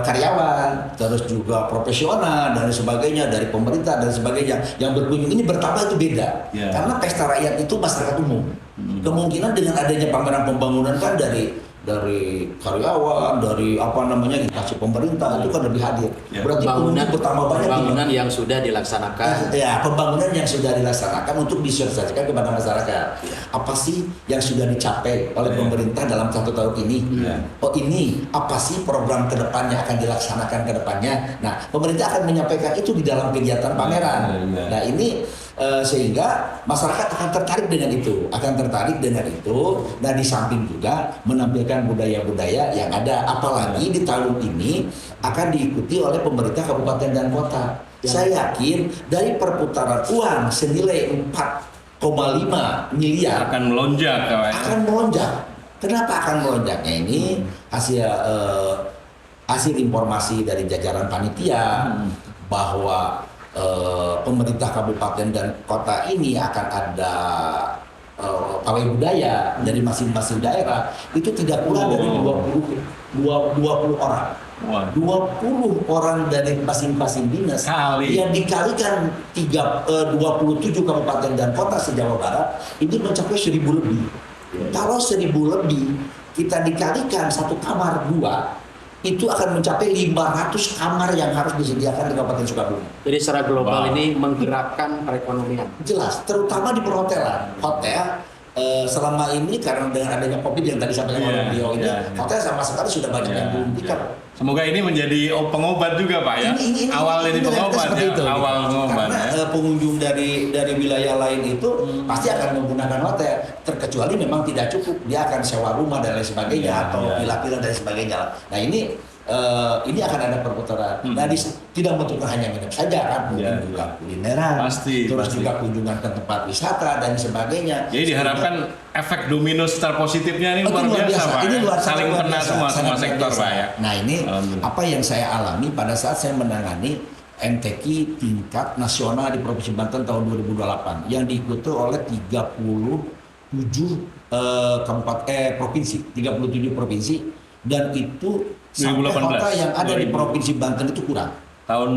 karyawan, terus juga profesional dan sebagainya dari pemerintah dan sebagainya yang berkunjung ini bertambah itu beda. Ya. Karena pesta rakyat itu masyarakat umum. Kemungkinan dengan adanya pameran pembangunan kan dari karyawan, dari instansi pemerintah itu kan lebih hadir. Ya. Berarti pengunjung bertambah banyak. Pembangunan yang sudah dilaksanakan. Ya, pembangunan yang sudah dilaksanakan untuk disosialisasikan kepada masyarakat. Apa sih yang sudah dicapai oleh pemerintah dalam 1 tahun ini? Ya. Oh ini, apa sih program ke depannya akan dilaksanakan ke depannya? Nah, pemerintah akan menyampaikan itu di dalam kegiatan pameran. Ya. Nah, ini sehingga masyarakat akan tertarik dengan itu. Nah, di samping juga menampilkan budaya-budaya yang ada. Apalagi di tahun ini akan diikuti oleh pemerintah kabupaten dan kota. Ya. Saya yakin dari perputaran uang senilai 4,5 miliar Akan melonjak, Pak. akan melonjak. Kenapa akan melonjaknya ini? Hasil informasi dari jajaran panitia bahwa pemerintah kabupaten dan kota ini akan ada pawai budaya dari masing-masing daerah itu tidak kurang dari 20 orang. Wah. 20 orang dari masing-masing dinas Kali. yang dikalikan 27 kabupaten dan kota se-Jawa Barat ini mencapai 1.000 lebih. Kalau 1.000 lebih kita dikalikan 1 kamar 2 itu akan mencapai 500 kamar yang harus disediakan di Kabupaten Sukabumi. Jadi secara global Wow. ini menggerakkan perekonomian. Jelas, terutama di perhotelan. Hotel selama ini karena dengan adanya COVID yang tadi sampaikan oleh beliau ini, hotel sama sekali sudah banyak yang dihentikan. Semoga ini menjadi pengobat juga, Pak, ya. Awal ini realita pengobat seperti ya. itu, Awal gitu. pengobat Karena ya. pengunjung dari wilayah lain itu pasti akan menggunakan hotel, terkecuali memang tidak cukup dia akan sewa rumah dan lain sebagainya Ya, atau ya. villa-villa dan sebagainya. Nah ini akan ada perputaran. Nah tidak membutuhkan hanya nginep saja kan, mungkin Ya. juga kulineran, Pasti, terus pasti. juga kunjungan ke tempat wisata dan sebagainya. Jadi diharapkan efek domino secara positifnya ini Oh, itu luar biasa, Pak. Ini ya. luar Saling luar kena biasa, semua sangat luar sektor, biasa. Pak, ya. Nah ini Alhamdulillah. apa yang saya alami pada saat saya menangani MTQ tingkat nasional di Provinsi Banten tahun 2008 yang diikuti oleh 37 provinsi, 37 provinsi dan itu sampai 2018. kota yang ada di Provinsi Banten itu kurang. Tahun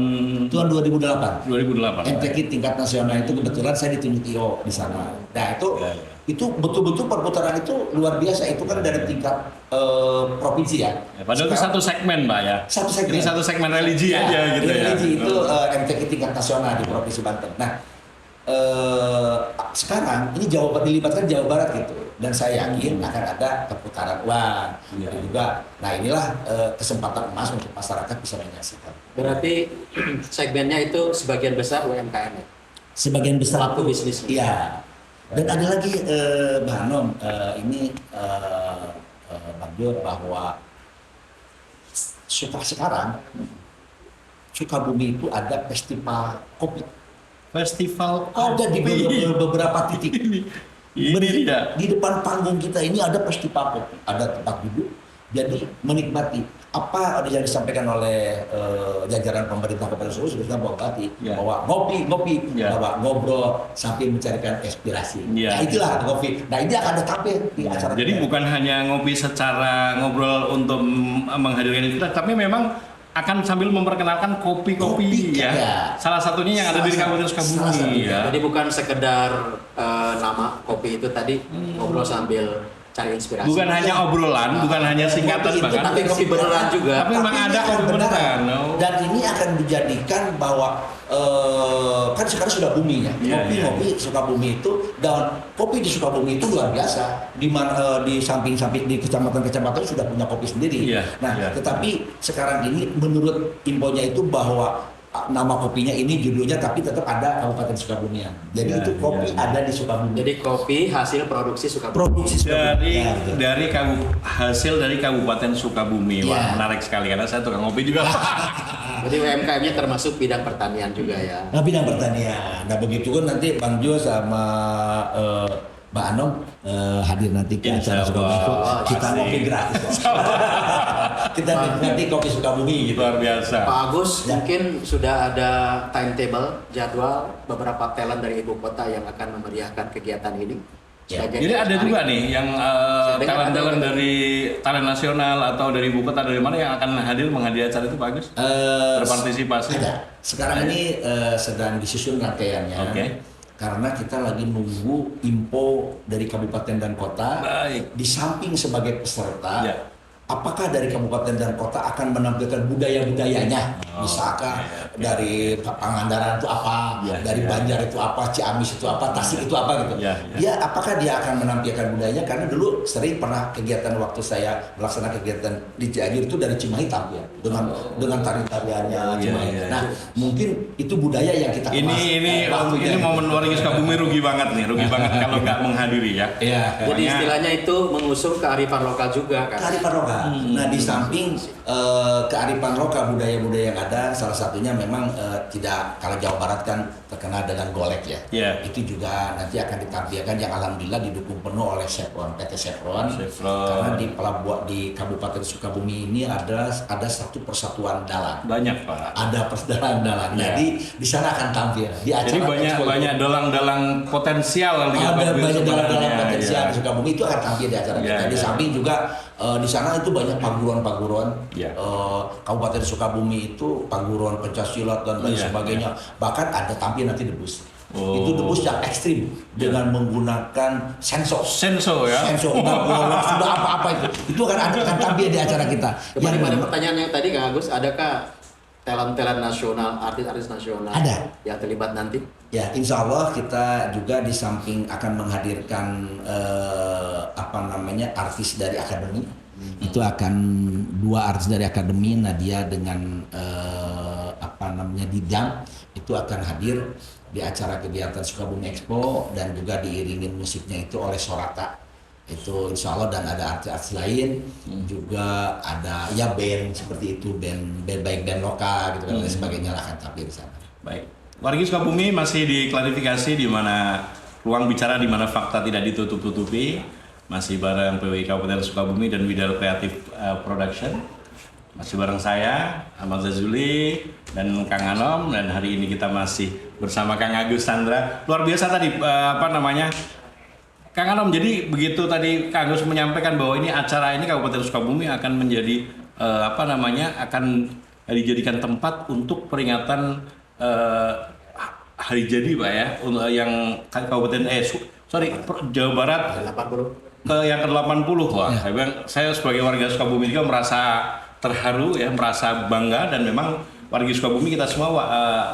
Tahun 2008. 2008. MTQ tingkat nasional itu kebetulan saya ditunjuk IO di sana. Nah Ya. itu betul-betul perputaran itu luar biasa. Itu kan dari tingkat provinsi ya. Padahal itu satu segmen, Pak ya. Satu segmen. Ini satu segmen religi aja gitu ya. Religi itu MTQ tingkat nasional di Provinsi Banten. Nah sekarang ini dilibatkan Jawa Barat gitu, dan saya yakin akan ada perputaran uang. Iya. Dan juga, nah inilah kesempatan emas untuk masyarakat bisa menyaksikan. Berarti segmennya itu sebagian besar UMKM ya? Sebagian besar Pelaku itu- bisnis. Iya. Dan ada lagi Mbak Hanom, ini Bang Jur, bahwa sekarang Sukabumi itu ada festival kopi. Festival Ada di beberapa titik. Ini tidak. Di depan panggung kita ini ada festival kopi, ada tempat duduk. Jadi menikmati apa yang disampaikan oleh jajaran pemerintah kepada seluruh bupati Ya. bahwa ngopi, Ya. bahwa ngobrol sambil mencarikan inspirasi. Ya. Nah itulah ngopi. Nah ini akan ada tampil di acara. Jadi kita. bukan hanya ngopi secara ngobrol untuk menghadirkan itu, tapi memang akan sambil memperkenalkan kopi-kopi Kopi, ya. ya. Salah satunya yang ada di Kabupaten Salah Sukabumi satunya. ya. Jadi bukan sekedar nama kopi itu tadi ngobrol sambil cari inspirasi. Bukan hanya obrolan, bukan hanya singkatan Kopi itu bahkan. tapi kopi beneran juga. Tapi memang ini ada akan kopi beneran. Dan ini akan dijadikan bahwa kan sekarang sudah booming ya. Iya, Kopi Sukabumi itu, dan kopi di Sukabumi itu luar biasa. Di mana di samping-samping di kecamatan-kecamatan sudah punya kopi sendiri. Iya, Nah, iya. tetapi sekarang ini menurut infonya itu bahwa nama kopinya ini judulnya tapi tetap ada Kabupaten Sukabumi. Jadi Iya, itu kopi iya. ada di Sukabumi. Jadi kopi hasil produksi Sukabumi. produksi Sukabumi. Ya, betul. Hasil dari Kabupaten Sukabumi. Wah, Iya. menarik sekali karena saya tukang ngopi juga. Jadi UMKM-nya termasuk bidang pertanian juga ya. Nah, bidang pertanian. Nah, begitu kan nanti Bang Jo sama Mbak Anom hadir nanti ke acara Insya Sukabumi. Allah, Kita pasti. ngopi gratis. Kita nanti kopi Sukabumi gitu. Luar biasa. Pak Agus, Ya. mungkin sudah ada timetable, jadwal beberapa talent dari ibu kota yang akan memeriahkan kegiatan ini. Ya. Sebagai Jadi ada tarik. juga nih yang dengar talent-talent ada. dari talent nasional atau dari ibu kota dari mana yang akan hadir menghadiri acara itu Pak Agus? Berpartisipasi. Ada. Sekarang ini sedang disusun rangkaiannya. Oke. Karena kita lagi nunggu info dari kabupaten dan kota. Baik. Di samping sebagai peserta, Ya. apakah dari kabupaten dan kota akan menampilkan budaya-budayanya? Oh, Misalkan oke. dari Pangandaran itu apa, Ya, dari ya. Banjar itu apa, Ciamis itu apa, Tasik itu apa gitu. Ya, ya. Dia apakah dia akan menampilkan budayanya? Karena dulu sering pernah kegiatan waktu saya melaksanakan kegiatan di Cianjur itu dari Cimahi tampil dengan tari-tariannya Oh, iya, Cimahi. iya. Nah, mungkin itu budaya yang kita kemas. Ini momen Waringin Sukabumi rugi banget nih, rugi banget kalau nggak menghadiri ya. Iya. Jadi Pokoknya- istilahnya itu mengusung kearifan lokal juga kan. Kearifan lokal. Nah, di samping kearifan lokal budaya-budaya yang ada, salah satunya memang tidak, kalau Jawa Barat kan terkenal dengan golek ya. Iya. Itu juga nanti akan ditampilkan yang alhamdulillah didukung penuh oleh Chevron, PT Chevron. Chevron. Karena di pelabuhan di Kabupaten Sukabumi ini ada satu persatuan dalang. Banyak Pak. Ada persatuan dalang. Iya. Jadi di sana akan tampil di acara Jadi banyak Expo itu. banyak dalang-dalang potensial di Ada Kabupaten banyak dalang-dalang sebenarnya, potensial ya. di Sukabumi itu akan tampil di acara Ya, kita. Di ya. samping juga di sana itu banyak paguruan-paguruan. Ya. Kabupaten Sukabumi itu paguruan pencaksilat dan lain Ya, sebagainya. Bahkan ada tampil nanti debus. Oh. Itu debus yang ekstrim dengan menggunakan sensor. Senso ya. Sensor sudah apa-apa itu akan tampil di acara kita. Kembali Yang pada mana- pertanyaan yang tadi Kang Agus, adakah talent-talent nasional, artis-artis nasional Ada. yang terlibat nanti? Ya, insya Allah kita juga di samping akan menghadirkan artis dari akademi. Itu akan 2 artis dari akademi, Nadia dengan Didam, itu akan hadir di acara kegiatan Sukabumi Expo, dan juga diiringin musiknya itu oleh Sorata. Itu insya Allah, dan ada artis-artis lain juga, ada ya band seperti itu, band baik band lokal gitu kan, dan sebagainya lah akan tampil di sana. Baik. Waringin Sukabumi masih diklarifikasi di mana ruang bicara, di mana fakta tidak ditutup-tutupi. Masih bareng PWI Kabupaten Sukabumi dan Widal Kreatif Production. Masih bareng saya, Ahmad Zazuli, dan Kang Anom, dan hari ini kita masih bersama Kang Agus Chandra. Luar biasa tadi Kang Anom, jadi begitu tadi Kang Agus menyampaikan bahwa ini acara ini Kabupaten Sukabumi akan menjadi akan dijadikan tempat untuk peringatan hari jadi Pak ya, yang Kabupaten Jawa Barat 80. ke yang ke-80. Wah, saya sebagai warga Sukabumi juga merasa terharu ya, merasa bangga, dan memang warga Sukabumi kita semua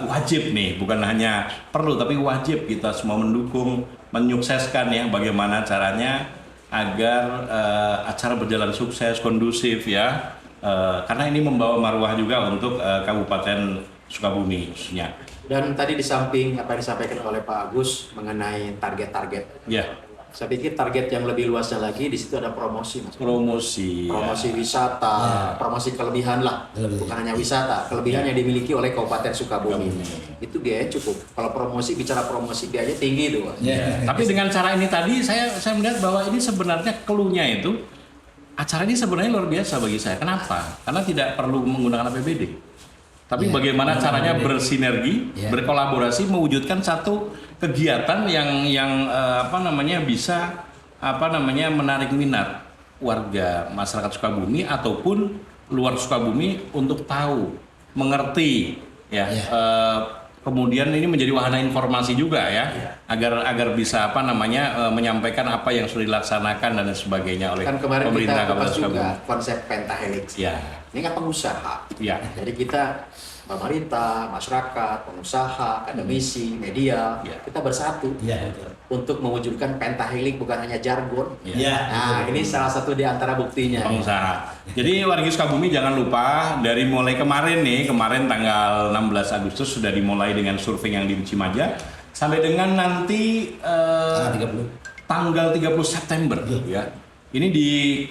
wajib nih, bukan hanya perlu tapi wajib kita semua mendukung, menyukseskan ya bagaimana caranya agar acara berjalan sukses, kondusif ya. Karena ini membawa marwah juga untuk Kabupaten Sukabumi khususnya. Dan tadi di samping apa yang disampaikan oleh Pak Agus mengenai target-target, Ya, saya pikir target yang lebih luasnya lagi di situ ada promosi, Mas. promosi. Promosi wisata, promosi kelebihan lah, bukan hanya wisata, kelebihan yang dimiliki oleh Kabupaten Sukabumi. Itu biayanya cukup. Kalau promosi, bicara promosi biayanya tinggi tuh, Mas. Tapi dengan cara ini tadi saya melihat bahwa ini sebenarnya clue-nya itu, acara ini sebenarnya luar biasa bagi saya. Kenapa? Karena tidak perlu menggunakan APBD. Tapi bagaimana caranya bersinergi, berkolaborasi, mewujudkan satu kegiatan yang bisa menarik minat warga masyarakat Sukabumi ataupun luar Sukabumi untuk tahu, mengerti ya. Kemudian ini menjadi wahana informasi juga ya, agar bisa menyampaikan apa yang sudah dilaksanakan dan sebagainya oleh Kan kemarin pemerintah kita Kabupaten bahas juga Sukabumi. konsep pentahelix. Ya. Ini kan pengusaha. Ya. Jadi kita pemerintah, masyarakat, pengusaha, akademisi, media, kita bersatu untuk mewujudkan pentahelix, bukan hanya jargon. Nah, ini salah satu di antara buktinya. Pengusaha. Jadi warga Sukabumi jangan lupa, dari mulai kemarin tanggal 16 Agustus sudah dimulai dengan survei yang di Cimaja, sampai dengan nanti tanggal 30 September ya. Ini di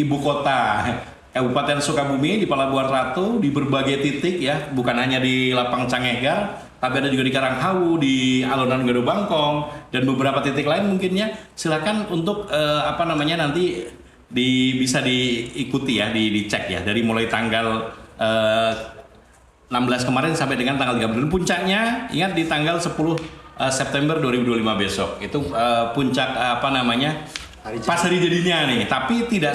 ibu kota Kabupaten Sukabumi, di Pelabuhan Ratu, di berbagai titik ya, bukan hanya di Lapang Cangega, tapi ada juga di Karanghawu, di Alun-Alun Gado Bangkong, dan beberapa titik lain mungkinnya. Silakan untuk nanti bisa diikuti ya, dicek ya, dari mulai tanggal 16 kemarin sampai dengan tanggal 30. Dan puncaknya ingat di tanggal 10 September 2025 besok. Itu puncak pas hari jadinya nih, tapi tidak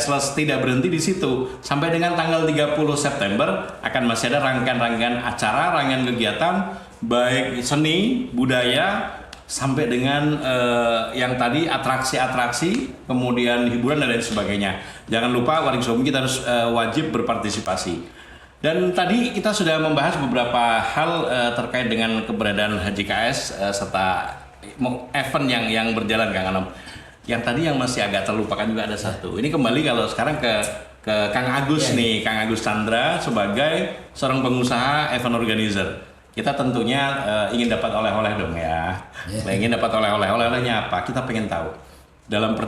berhenti di situ. Sampai dengan tanggal 30 September akan masih ada rangkaian acara, rangkaian kegiatan baik seni, budaya, sampai dengan yang tadi atraksi-atraksi, kemudian hiburan dan lain sebagainya. Jangan lupa warga Sukabumi kita harus wajib berpartisipasi. Dan tadi kita sudah membahas beberapa hal terkait dengan keberadaan HJKS serta event yang berjalan, Kang Anom. Yang tadi yang masih agak terlupakan juga ada satu. Ini kembali kalau sekarang ke Kang Agus nih, Kang Agus Chandra sebagai seorang pengusaha event organizer. Kita tentunya ingin dapat oleh-oleh dong ya. Ingin dapat oleh-olehnya apa? Kita pengen tahu.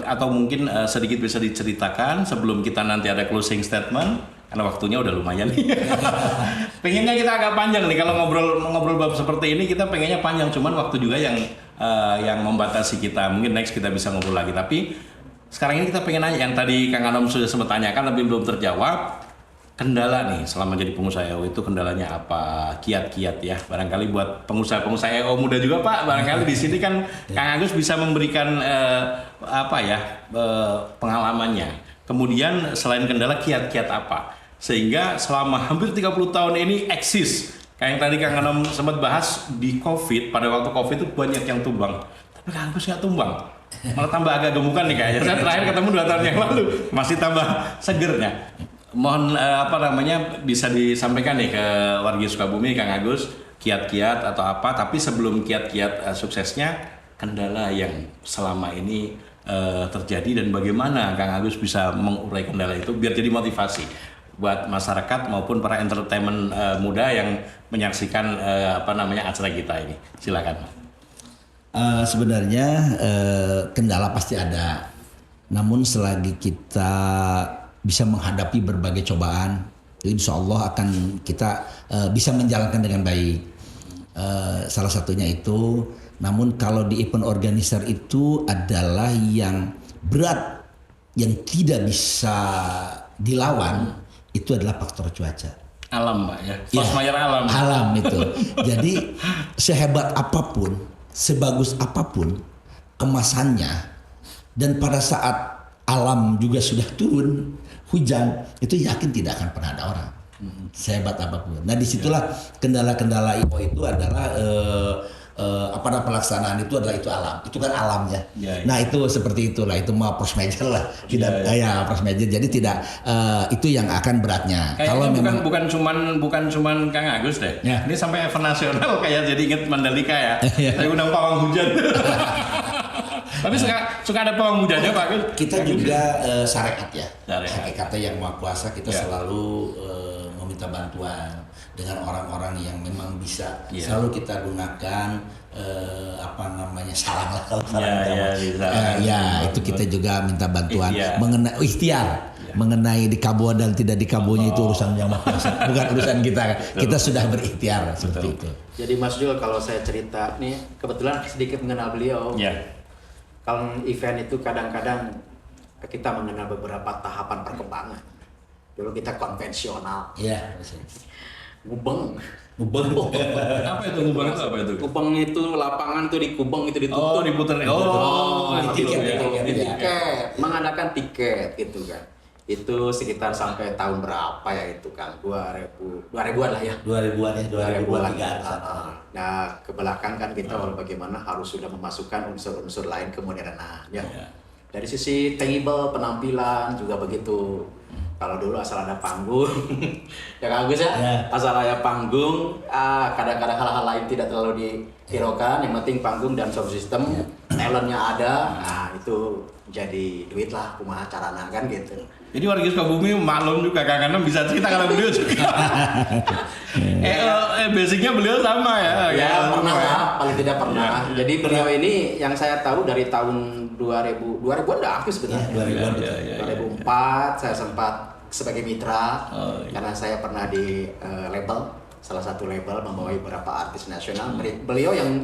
Atau mungkin sedikit bisa diceritakan sebelum kita nanti ada closing statement, karena waktunya udah lumayan nih. Pengennya kita agak panjang nih, kalau ngobrol bab seperti ini kita pengennya panjang, cuman waktu juga yang membatasi kita. Mungkin next kita bisa ngobrol lagi, tapi sekarang ini kita pengen nanya yang tadi Kang Anom sudah sempat tanyakan tapi belum terjawab. Kendala nih selama jadi pengusaha EO itu kendalanya apa? Kiat-kiat ya. Barangkali buat pengusaha-pengusaha EO muda juga Pak, barangkali di sini kan Kang Agus bisa memberikan pengalamannya. Kemudian selain kendala, kiat-kiat apa? Sehingga selama hampir 30 tahun ini eksis. Kayak yang tadi Kang Anom sempat bahas di COVID, pada waktu COVID itu banyak yang tumbang. Tapi Kang Agus nggak tumbang. Malah tambah agak gemukan nih kayaknya. Saya terakhir ketemu 2 tahun yang lalu, masih tambah segernya. Mohon bisa disampaikan nih ke warga Sukabumi, Kang Agus, kiat-kiat atau apa, tapi sebelum kiat-kiat suksesnya, kendala yang selama ini terjadi dan bagaimana Kang Agus bisa mengurai kendala itu biar jadi motivasi buat masyarakat maupun para entertainment muda yang menyaksikan acara kita ini. Silakan. Sebenarnya kendala pasti ada, namun selagi kita bisa menghadapi berbagai cobaan, insya Allah akan kita bisa menjalankan dengan baik. Salah satunya itu, namun kalau di event organizer itu adalah yang berat, yang tidak bisa dilawan, itu adalah faktor cuaca. Alam Pak ya, force majeure alam. Alam itu. Jadi sehebat apapun, sebagus apapun kemasannya, dan pada saat alam juga sudah turun hujan, itu yakin tidak akan pernah ada orang. sehebat apapun. Nah disitulah kendala-kendala IPO itu adalah pada pelaksanaan itu adalah itu alam, itu kan alamnya. Ya, ya. Nah itu seperti itulah, itu mau pros major lah, tidak ya pros major. Jadi tidak itu yang akan beratnya. Kayaknya bukan cuman Kang Agus deh. Ya. Ini sampai event nasional kayak jadi inget Mandalika ya. Saya undang pawang hujan. Tapi suka ada pawang hujannya Pak Agus. Kita juga syariat ya. Syariat. Hakikatnya yang Maha Kuasa kita Ya. selalu meminta bantuan dengan orang-orang yang memang bisa. Ya. Selalu kita gunakan salam lah kalau itu kita juga minta bantuan mengenai ikhtiar. Mengenai dikabul dan tidak dikabulnya itu urusan yang Maha Kuasa, bukan urusan kita. Kita sudah berikhtiar seperti itu. Jadi Mas Jul, kalau saya cerita nih, kebetulan sedikit mengenal beliau. Ya. Kalau event itu kadang-kadang kita mengenal beberapa tahapan perkembangan. Dulu kita konvensional. Iya. Gubeng. Apa itu ngubang itu apa itu? Gubeng itu lapangan tuh di Gubeng itu ditutup. Oh, diputer. Tiket. Mengadakan tiket gitu kan. Itu sekitar sampai tahun berapa ya itu kan? 2000-an lah ya. 2000-an ya, 2003. Nah, ke belakang kan kita bagaimana harus sudah memasukkan unsur-unsur lain kemodernan ya. Dari sisi tangible penampilan juga begitu. Kalau dulu asal ada panggung, ya Kang Agus ya, asal ada panggung, kadang-kadang hal-hal lain tidak terlalu dihiraukan, yang penting panggung dan sound system, talentnya ada, nah itu jadi duit lah, kumaha carana kan gitu. Jadi warga Sukabumi maklum juga karena bisa cerita kalau beliau juga. Basicnya beliau sama ya. Ya pernah lah, paling tidak pernah. Jadi beliau ini yang saya tahu dari tahun 2000-an udah aktif sebenarnya. 2004 saya sempat sebagai mitra karena saya pernah di label, salah satu label membawai beberapa artis nasional. Beliau yang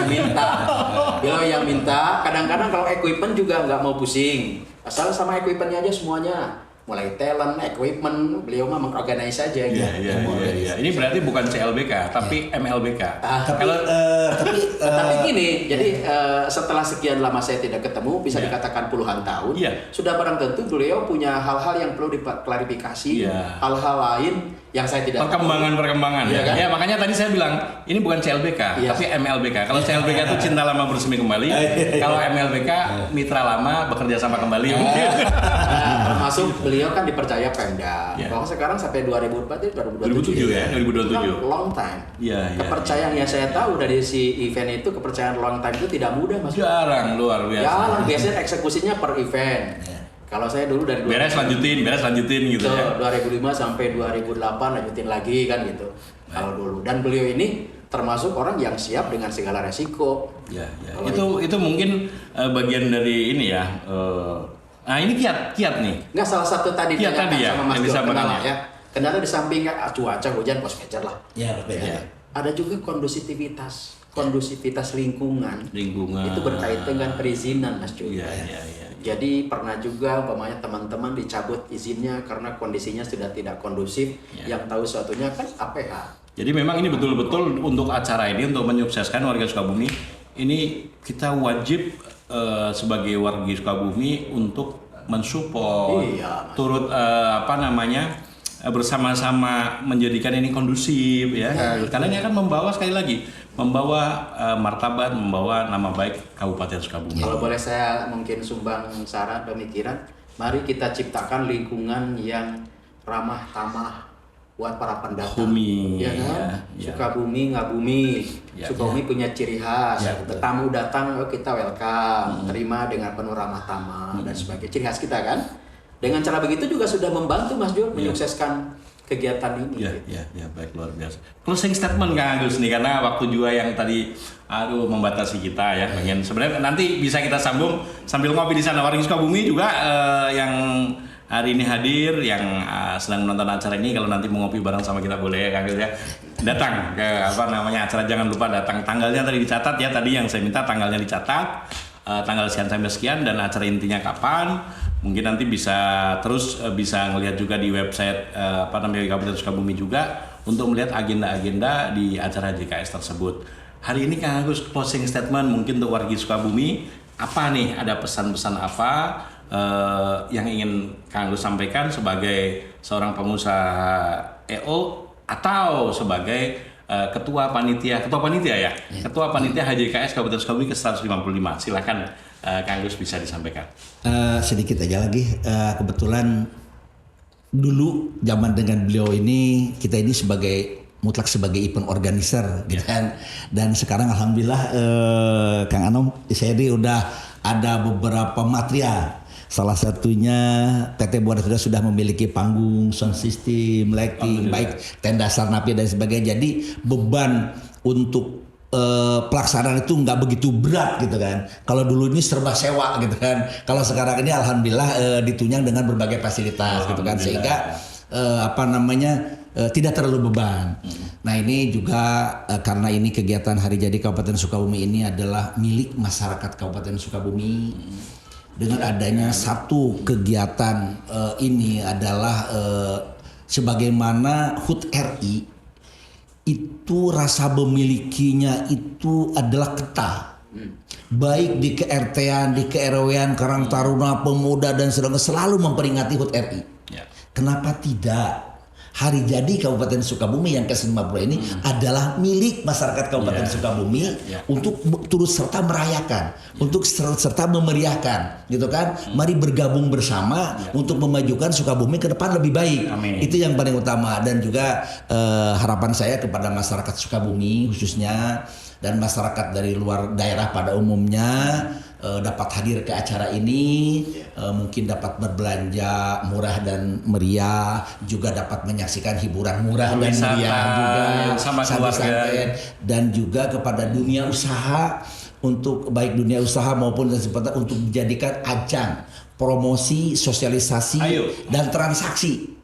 minta. Beliau yang minta. Kadang-kadang kalau equipment juga nggak mau pusing. Asal sama equipmentnya aja semuanya. Mulai talent, equipment, beliau mah mengorganize saja gitu. Iya. Ini berarti bukan CLBK, tapi MLBK. Tapi gini, jadi setelah sekian lama saya tidak ketemu, bisa dikatakan puluhan tahun, sudah barang tentu beliau punya hal-hal yang perlu diklarifikasi, hal-hal lain yang saya tidak perkembangan ya, kan? Ya makanya tadi saya bilang ini bukan CLBK tapi MLBK. Kalau CLBK itu cinta lama bersemi kembali, kalau MLBK mitra lama bekerja sama kembali. Termasuk beliau kan dipercaya Pemda bahwa sekarang sampai 2007 ya, 2027 kan long time. Kepercayaan yang saya tahu dari si event itu, kepercayaan long time itu tidak mudah Mas. Jarang, luar biasa. Jarang, biasanya eksekusinya per event. Kalau saya dulu dari beres lanjutin gitu ya. 2005 sampai 2008 lanjutin lagi kan gitu. Kalau dulu, dan beliau ini termasuk orang yang siap dengan segala resiko. Itu mungkin bagian dari ini ya. Nah ini kiat nih. Nggak, salah satu tadi kiat tadi ya sama Mas yang Jol, kendala ya. Kendala di samping cuaca hujan post major lah. Ada juga kondusivitas lingkungan. Itu berkaitan dengan perizinan Mas Jol. Jadi pernah juga umpamanya teman-teman dicabut izinnya karena kondisinya sudah tidak kondusif. Yang tahu suatunya kan APH. Jadi memang ini betul-betul untuk acara ini, untuk menyukseskan warga Sukabumi, ini kita wajib sebagai warga Sukabumi untuk mensupport, turut bersama-sama menjadikan ini kondusif ya. Karena ini akan membawa, sekali lagi, membawa martabat, membawa nama baik Kabupaten Sukabumi. Kalau boleh saya mungkin sumbang saran pemikiran, mari kita ciptakan lingkungan yang ramah tamah buat para pendatang. Ya kan? Sukabumi nggak bumi. Sukabumi punya ciri khas. Tamu datang, kita welcome, terima dengan penuh ramah tamah dan sebagai ciri khas kita kan. Dengan cara begitu juga sudah membantu Mas Jul menyukseskan kegiatan ini. Baik, luar biasa. Closing statement Kang Agus nih, karena waktu juga yang tadi membatasi kita ya. Pengen sebenarnya nanti bisa kita sambung sambil ngopi di sana. Warga Sukabumi juga yang hari ini hadir, yang sedang menonton acara ini, kalau nanti mau ngopi bareng sama kita boleh ya Kang Agus ya. Datang ke acara, jangan lupa datang. Tanggalnya tadi dicatat ya, tadi yang saya minta tanggalnya dicatat. Tanggal sekian sampai sekian dan acara intinya kapan. Mungkin nanti bisa ngelihat juga di website Kabupaten Sukabumi juga untuk melihat agenda-agenda di acara JKS tersebut. Hari ini Kang Agus, closing statement mungkin untuk warga Sukabumi, apa nih, ada pesan-pesan apa yang ingin Kang Agus sampaikan sebagai seorang pengusaha EO atau sebagai ketua panitia ya, ketua panitia HJKS Kabupaten Sukabumi ke-155. Silakan Kang Agus bisa disampaikan. Sedikit aja lagi, kebetulan dulu zaman dengan beliau ini kita ini mutlak sebagai event organizer gitu kan, dan sekarang alhamdulillah Kang Anom saya ini udah ada beberapa material. Salah satunya PT Buana sudah memiliki panggung, sound system, lighting, baik tenda sarnapi dan sebagainya. Jadi beban untuk pelaksanaan itu nggak begitu berat gitu kan. Kalau dulu ini serba sewa gitu kan. Kalau sekarang ini alhamdulillah ditunjang dengan berbagai fasilitas gitu kan, sehingga tidak terlalu beban. Nah ini juga karena ini kegiatan Hari Jadi Kabupaten Sukabumi ini adalah milik masyarakat Kabupaten Sukabumi. Dengan adanya satu kegiatan ini adalah sebagaimana HUT RI itu rasa memilikinya itu adalah ketah. Baik di ke-RT-an, di ke-RW-an, Karang Taruna, Pemuda dan sedangkan selalu memperingati HUT RI. Kenapa tidak? Hari Jadi Kabupaten Sukabumi yang ke-50 ini adalah milik masyarakat Kabupaten Sukabumi untuk turut serta merayakan, untuk serta memeriahkan, gitu kan? Mari bergabung bersama untuk memajukan Sukabumi ke depan lebih baik. Amin. Itu yang paling utama, dan juga harapan saya kepada masyarakat Sukabumi khususnya dan masyarakat dari luar daerah pada umumnya dapat hadir ke acara ini, mungkin dapat berbelanja murah dan meriah, juga dapat menyaksikan hiburan murah dan meriah juga sama keluarga, dan juga kepada dunia usaha, untuk baik dunia usaha maupun untuk menjadikan ajang promosi, sosialisasi dan transaksi,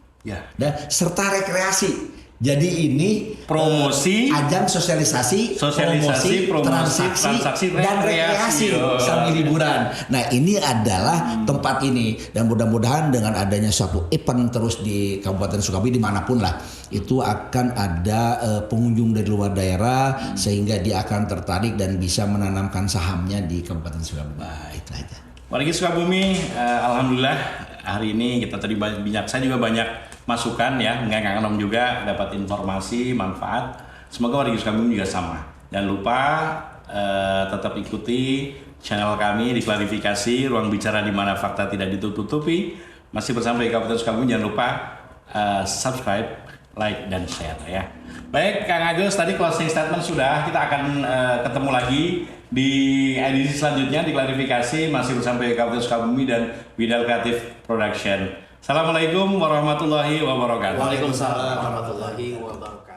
dan serta rekreasi. Jadi ini promosi, ajang sosialisasi, promosi, transaksi dan rekreasi sambil liburan. Nah ini adalah tempat ini, dan mudah-mudahan dengan adanya suatu event terus di Kabupaten Sukabumi dimanapun lah, itu akan ada pengunjung dari luar daerah sehingga dia akan tertarik dan bisa menanamkan sahamnya di Kabupaten Sukabumi. Itu aja. Warga Sukabumi, alhamdulillah hari ini kita tadi saya juga banyak masukan ya, Kang Anom juga dapat informasi manfaat. Semoga warga Sukabumi juga sama. Jangan lupa tetap ikuti channel kami di Klarifikasi, ruang bicara di mana fakta tidak ditutupi. Masih bersama di Kabupaten Sukabumi, jangan lupa subscribe, like dan share ya. Baik, Kang Agus, tadi closing statement sudah. Kita akan ketemu lagi di edisi selanjutnya di Klarifikasi, masih bersama di Kabupaten Sukabumi dan Widal Kreatif Production. Assalamualaikum warahmatullahi wabarakatuh. Waalaikumsalam warahmatullahi wabarakatuh.